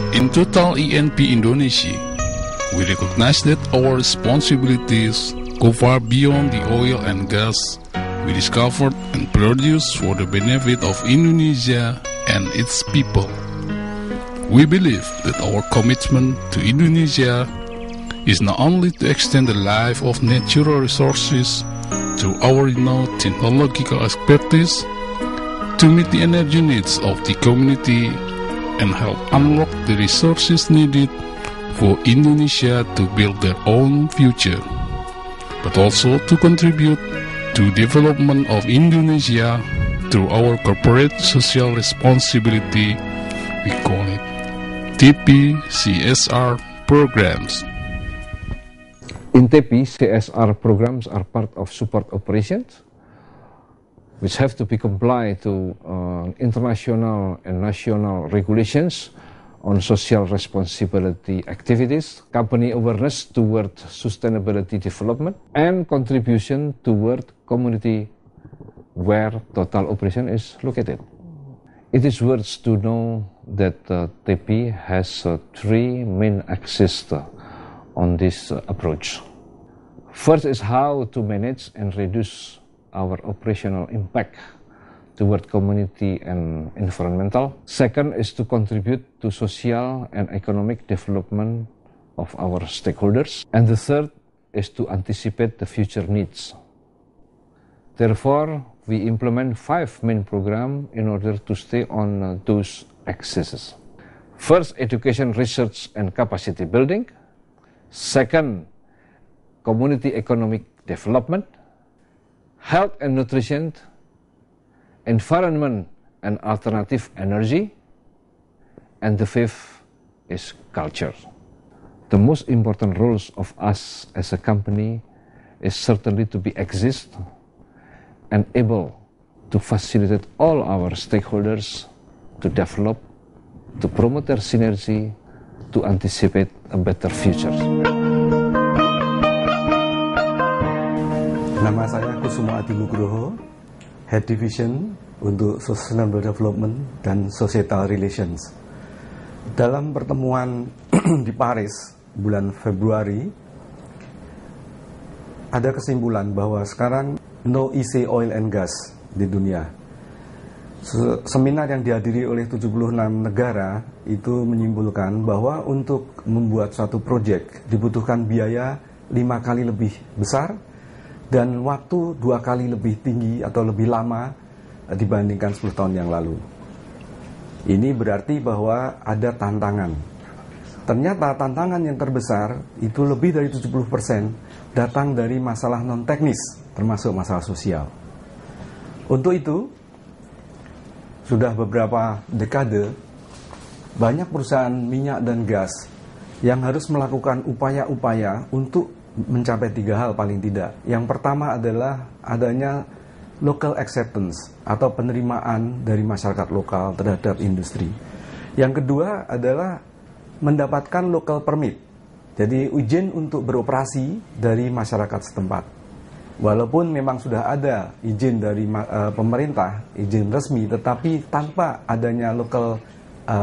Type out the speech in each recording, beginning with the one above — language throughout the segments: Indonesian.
In Total E&P Indonesia, we recognize that our responsibilities go far beyond the oil and gas we discovered and produced for the benefit of Indonesia and its people. We believe that our commitment to Indonesia is not only to extend the life of natural resources through our renowned technological expertise, to meet the energy needs of the community and help unlock the resources needed for Indonesia to build their own future, but also to contribute to development of Indonesia through our corporate social responsibility. We call it TP CSR programs. In TP, CSR programs are part of support operations, which have to be complied to international and national regulations on social responsibility activities, company awareness toward sustainability development, and contribution toward community where Total operation is located. It is worth to know that TP has three main axes on this approach. First is how to manage and reduce our operational impact toward community and environmental. Second is to contribute to social and economic development of our stakeholders. And the third is to anticipate the future needs. Therefore, we implement 5 main programs in order to stay on those axes. First, education, research, and capacity building. Second, community economic development. Health and nutrition, environment and alternative energy, and the fifth is culture. The most important roles of us as a company is certainly to be exist and able to facilitate all our stakeholders to develop, to promote their synergy, to anticipate a better future. Nama saya Kusumo Adi Nugroho, Head Division untuk Sustainable Development dan Societal Relations. Dalam pertemuan di Paris bulan Februari, ada kesimpulan bahwa sekarang no easy oil and gas di dunia. Seminar yang dihadiri oleh 76 negara itu menyimpulkan bahwa untuk membuat suatu proyek dibutuhkan biaya 5 kali lebih besar dan waktu 2 kali lebih tinggi atau lebih lama dibandingkan 10 tahun yang lalu. Ini berarti bahwa ada tantangan. Ternyata tantangan yang terbesar itu lebih dari 70% datang dari masalah non-teknis, termasuk masalah sosial. Untuk itu, sudah beberapa dekade, banyak perusahaan minyak dan gas yang harus melakukan upaya-upaya untuk mencapai 3 hal paling tidak. Yang pertama adalah adanya local acceptance atau penerimaan dari masyarakat lokal terhadap industri. Yang kedua adalah mendapatkan local permit, jadi izin untuk beroperasi dari masyarakat setempat. Walaupun memang sudah ada izin dari pemerintah, izin resmi, tetapi tanpa adanya local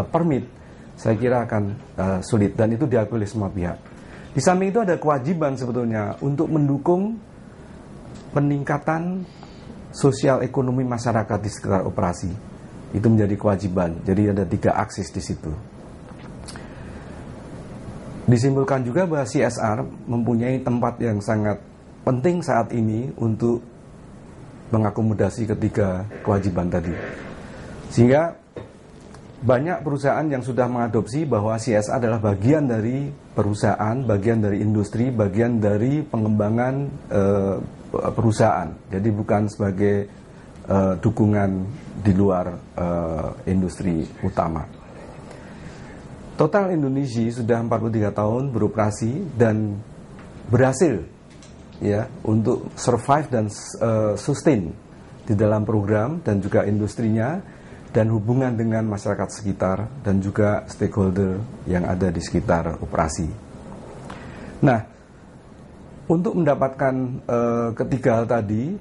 permit, saya kira akan sulit dan itu diakui oleh semua pihak. Di samping itu ada kewajiban sebetulnya untuk mendukung peningkatan sosial ekonomi masyarakat di sekitar operasi. Itu menjadi kewajiban. Jadi ada 3 aksis di situ. Disimpulkan juga bahwa CSR mempunyai tempat yang sangat penting saat ini untuk mengakomodasi ketiga kewajiban tadi. Sehingga banyak perusahaan yang sudah mengadopsi bahwa CSR adalah bagian dari perusahaan, bagian dari industri, bagian dari pengembangan perusahaan. Jadi bukan sebagai dukungan di luar industri utama. Total Indonesia sudah 43 tahun beroperasi dan berhasil ya untuk survive dan sustain di dalam program dan juga industrinya dan hubungan dengan masyarakat sekitar dan juga stakeholder yang ada di sekitar operasi. Nah, untuk mendapatkan ketiga hal tadi,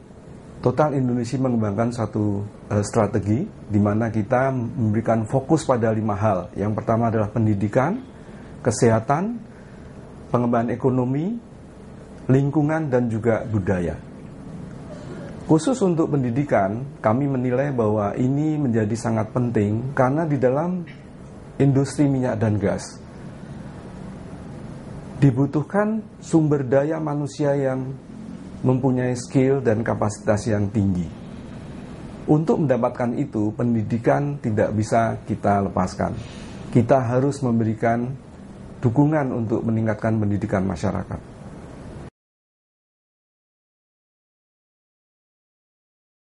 Total Indonesia mengembangkan satu strategi di mana kita memberikan fokus pada 5 hal. Yang pertama adalah pendidikan, kesehatan, pengembangan ekonomi, lingkungan, dan juga budaya. Khusus untuk pendidikan, kami menilai bahwa ini menjadi sangat penting karena di dalam industri minyak dan gas dibutuhkan sumber daya manusia yang mempunyai skill dan kapasitas yang tinggi. Untuk mendapatkan itu, pendidikan tidak bisa kita lepaskan. Kita harus memberikan dukungan untuk meningkatkan pendidikan masyarakat.